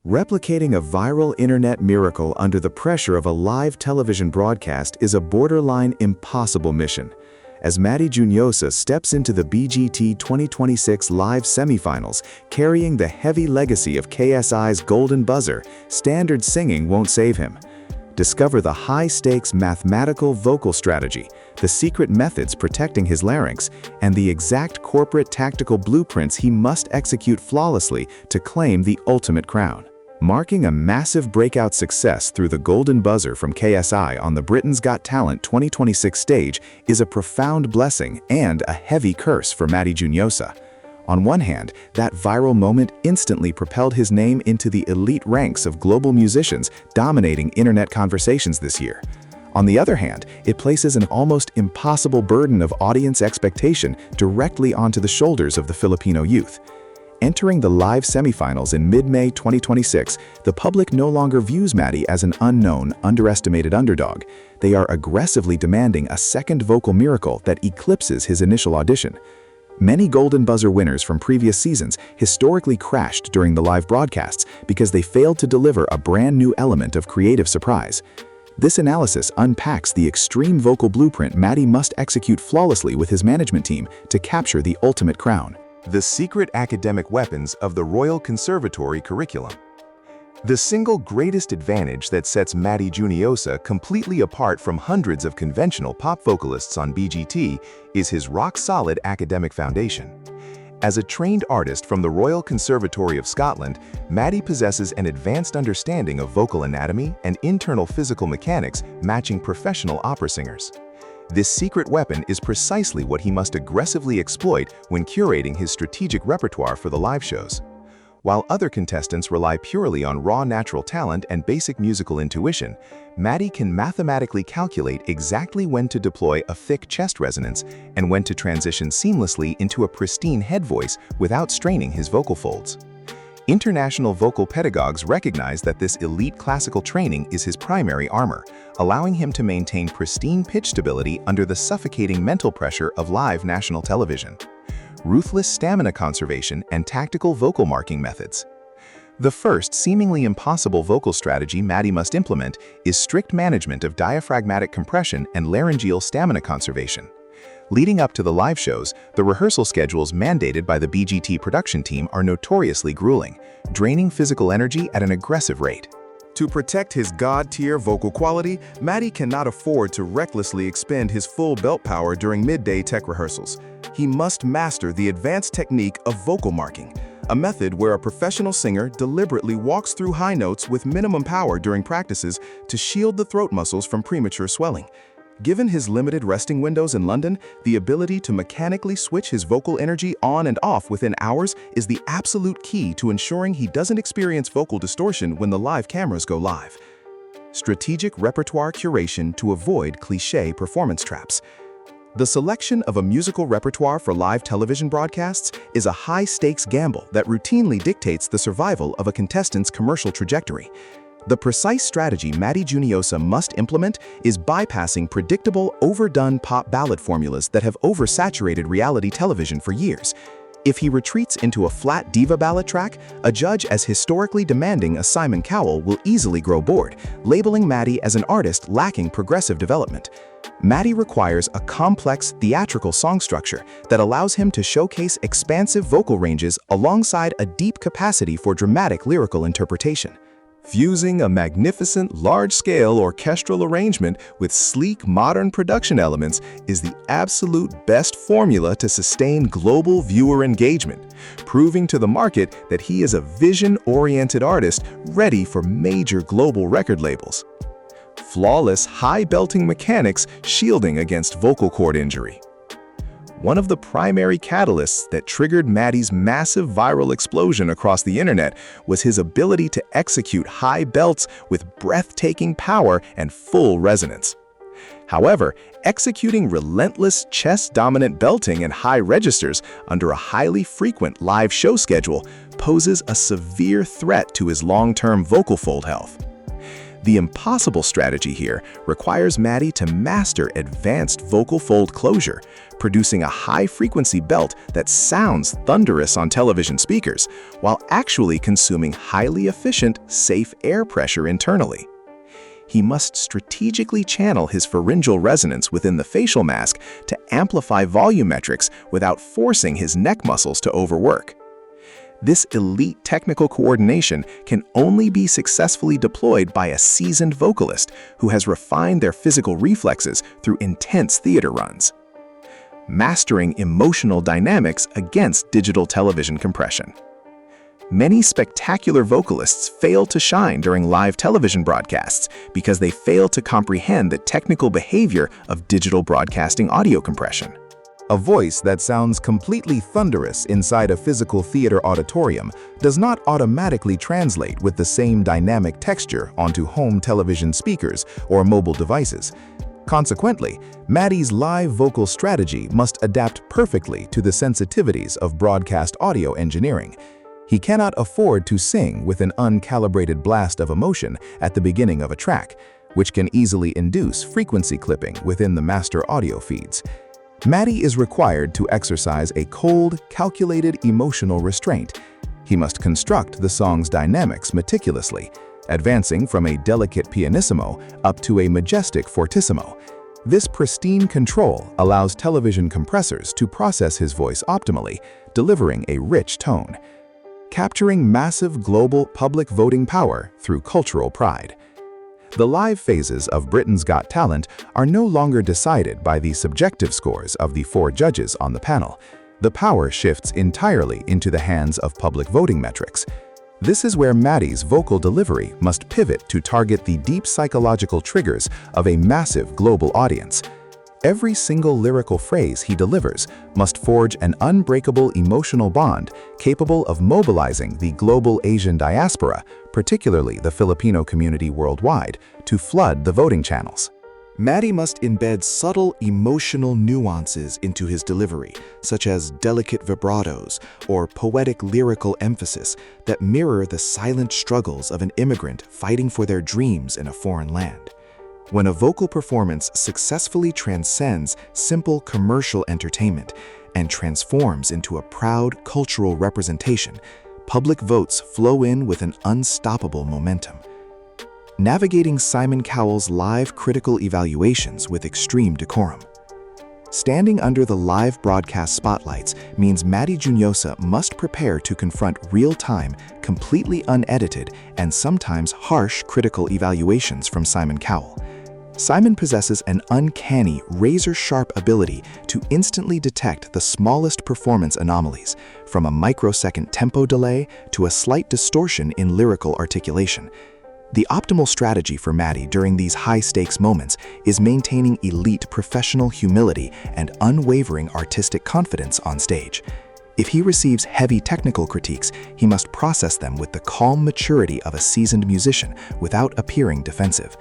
Replicating a viral internet miracle under the pressure of a live television broadcast is a borderline impossible mission. As Matty Juniosa steps into the BGT 2026 live semifinals, carrying the heavy legacy of KSI's Golden Buzzer, standard singing won't save him. Discover the high-stakes mathematical vocal strategy, the secret methods protecting his larynx, and the exact corporate tactical blueprints he must execute flawlessly to claim the ultimate crown. Marking a massive breakout success through the Golden Buzzer from KSI on the Britain's Got Talent 2026 stage is a profound blessing and a heavy curse for Matty Juniosa. On one hand, that viral moment instantly propelled his name into the elite ranks of global musicians dominating internet conversations this year. On the other hand, it places an almost impossible burden of audience expectation directly onto the shoulders of the Filipino youth. Entering the live semifinals in mid-May 2026, the public no longer views Matty as an unknown, underestimated underdog. They are aggressively demanding a second vocal miracle that eclipses his initial audition. Many Golden Buzzer winners from previous seasons historically crashed during the live broadcasts because they failed to deliver a brand new element of creative surprise. This analysis unpacks the extreme vocal blueprint Matty must execute flawlessly with his management team to capture the ultimate crown. The secret academic weapons of the Royal Conservatory curriculum. The single greatest advantage that sets Matty Juniosa completely apart from hundreds of conventional pop vocalists on BGT is his rock-solid academic foundation. As a trained artist from the Royal Conservatory of Scotland, Matty possesses an advanced understanding of vocal anatomy and internal physical mechanics matching professional opera singers. This secret weapon is precisely what he must aggressively exploit when curating his strategic repertoire for the live shows. While other contestants rely purely on raw natural talent and basic musical intuition, Matty can mathematically calculate exactly when to deploy a thick chest resonance and when to transition seamlessly into a pristine head voice without straining his vocal folds. International vocal pedagogues recognize that this elite classical training is his primary armor, allowing him to maintain pristine pitch stability under the suffocating mental pressure of live national television. Ruthless stamina conservation and tactical vocal marking methods. The first seemingly impossible vocal strategy Matty must implement is strict management of diaphragmatic compression and laryngeal stamina conservation. Leading up to the live shows, the rehearsal schedules mandated by the BGT production team are notoriously grueling, draining physical energy at an aggressive rate. To protect his god-tier vocal quality, Matty cannot afford to recklessly expend his full belt power during midday tech rehearsals. He must master the advanced technique of vocal marking, a method where a professional singer deliberately walks through high notes with minimum power during practices to shield the throat muscles from premature swelling. Given his limited resting windows in London, the ability to mechanically switch his vocal energy on and off within hours is the absolute key to ensuring he doesn't experience vocal distortion when the live cameras go live. Strategic repertoire curation to avoid cliché performance traps. The selection of a musical repertoire for live television broadcasts is a high-stakes gamble that routinely dictates the survival of a contestant's commercial trajectory. The precise strategy Matty Juniosa must implement is bypassing predictable, overdone pop ballad formulas that have oversaturated reality television for years. If he retreats into a flat diva ballad track, a judge as historically demanding as Simon Cowell will easily grow bored, labeling Matty as an artist lacking progressive development. Matty requires a complex theatrical song structure that allows him to showcase expansive vocal ranges alongside a deep capacity for dramatic lyrical interpretation. Fusing a magnificent, large-scale orchestral arrangement with sleek, modern production elements is the absolute best formula to sustain global viewer engagement, proving to the market that he is a vision-oriented artist ready for major global record labels. Flawless, high-belting mechanics shielding against vocal cord injury. One of the primary catalysts that triggered Matty's massive viral explosion across the internet was his ability to execute high belts with breathtaking power and full resonance. However, executing relentless chest-dominant belting and high registers under a highly frequent live show schedule poses a severe threat to his long-term vocal fold health. The impossible strategy here requires Matty to master advanced vocal fold closure, producing a high-frequency belt that sounds thunderous on television speakers, while actually consuming highly efficient, safe air pressure internally. He must strategically channel his pharyngeal resonance within the facial mask to amplify volumetrics without forcing his neck muscles to overwork. This elite technical coordination can only be successfully deployed by a seasoned vocalist who has refined their physical reflexes through intense theater runs. Mastering emotional dynamics against digital television compression. Many spectacular vocalists fail to shine during live television broadcasts because they fail to comprehend the technical behavior of digital broadcasting audio compression. A voice that sounds completely thunderous inside a physical theater auditorium does not automatically translate with the same dynamic texture onto home television speakers or mobile devices. Consequently, Matty's live vocal strategy must adapt perfectly to the sensitivities of broadcast audio engineering. He cannot afford to sing with an uncalibrated blast of emotion at the beginning of a track, which can easily induce frequency clipping within the master audio feeds. Matty is required to exercise a cold, calculated emotional restraint. He must construct the song's dynamics meticulously, advancing from a delicate pianissimo up to a majestic fortissimo. This pristine control allows television compressors to process his voice optimally, delivering a rich tone. Capturing massive global public voting power through cultural pride. The live phases of Britain's Got Talent are no longer decided by the subjective scores of the 4 judges on the panel. The power shifts entirely into the hands of public voting metrics. This is where Matty's vocal delivery must pivot to target the deep psychological triggers of a massive global audience. Every single lyrical phrase he delivers must forge an unbreakable emotional bond capable of mobilizing the global Asian diaspora, particularly the Filipino community worldwide, to flood the voting channels. Matty must embed subtle emotional nuances into his delivery, such as delicate vibratos or poetic lyrical emphasis that mirror the silent struggles of an immigrant fighting for their dreams in a foreign land. When a vocal performance successfully transcends simple commercial entertainment and transforms into a proud cultural representation, public votes flow in with an unstoppable momentum. Navigating Simon Cowell's live critical evaluations with extreme decorum. Standing under the live broadcast spotlights means Matty Juniosa must prepare to confront real-time, completely unedited, and sometimes harsh critical evaluations from Simon Cowell. Simon possesses an uncanny, razor-sharp ability to instantly detect the smallest performance anomalies, from a microsecond tempo delay to a slight distortion in lyrical articulation. The optimal strategy for Matty during these high-stakes moments is maintaining elite professional humility and unwavering artistic confidence on stage. If he receives heavy technical critiques, he must process them with the calm maturity of a seasoned musician without appearing defensive.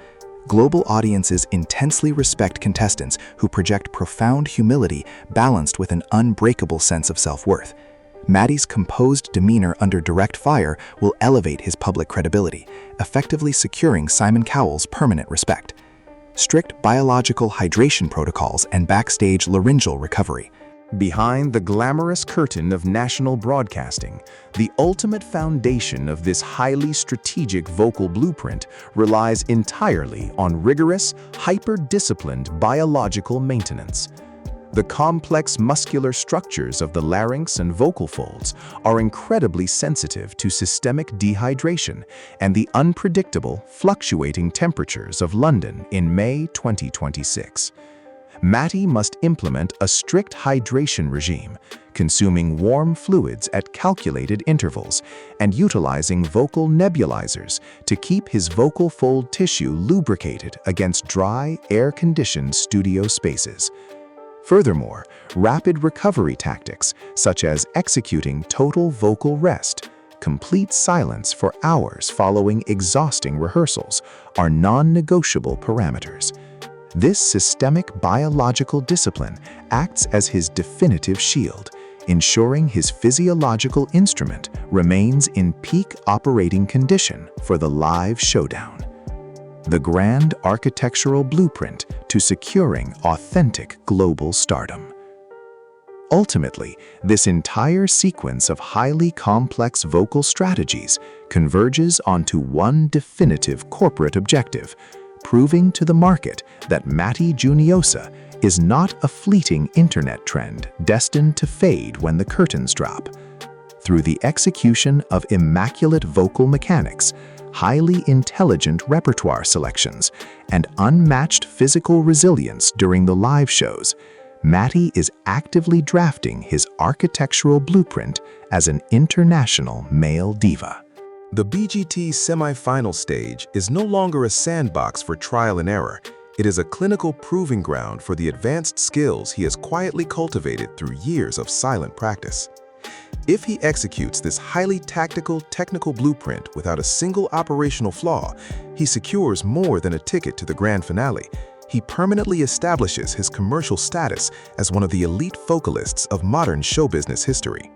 Global audiences intensely respect contestants who project profound humility balanced with an unbreakable sense of self-worth. Matty's composed demeanor under direct fire will elevate his public credibility, effectively securing Simon Cowell's permanent respect. Strict biological hydration protocols and backstage laryngeal recovery. Behind the glamorous curtain of national broadcasting, the ultimate foundation of this highly strategic vocal blueprint relies entirely on rigorous, hyper-disciplined biological maintenance. The complex muscular structures of the larynx and vocal folds are incredibly sensitive to systemic dehydration and the unpredictable, fluctuating temperatures of London in May 2026. Matty must implement a strict hydration regime, consuming warm fluids at calculated intervals and utilizing vocal nebulizers to keep his vocal fold tissue lubricated against dry, air-conditioned studio spaces. Furthermore, rapid recovery tactics, such as executing total vocal rest, complete silence for hours following exhausting rehearsals, are non-negotiable parameters. This systemic biological discipline acts as his definitive shield, ensuring his physiological instrument remains in peak operating condition for the live showdown. the grand architectural blueprint to securing authentic global stardom. Ultimately, this entire sequence of highly complex vocal strategies converges onto one definitive corporate objective, proving to the market that Matty Juniosa is not a fleeting internet trend destined to fade when the curtains drop. Through the execution of immaculate vocal mechanics, highly intelligent repertoire selections, and unmatched physical resilience during the live shows, Matty is actively drafting his architectural blueprint as an international male diva. The BGT semi-final stage is no longer a sandbox for trial and error. It is a clinical proving ground for the advanced skills he has quietly cultivated through years of silent practice. If he executes this highly tactical, technical blueprint without a single operational flaw, he secures more than a ticket to the grand finale. He permanently establishes his commercial status as one of the elite vocalists of modern show business history.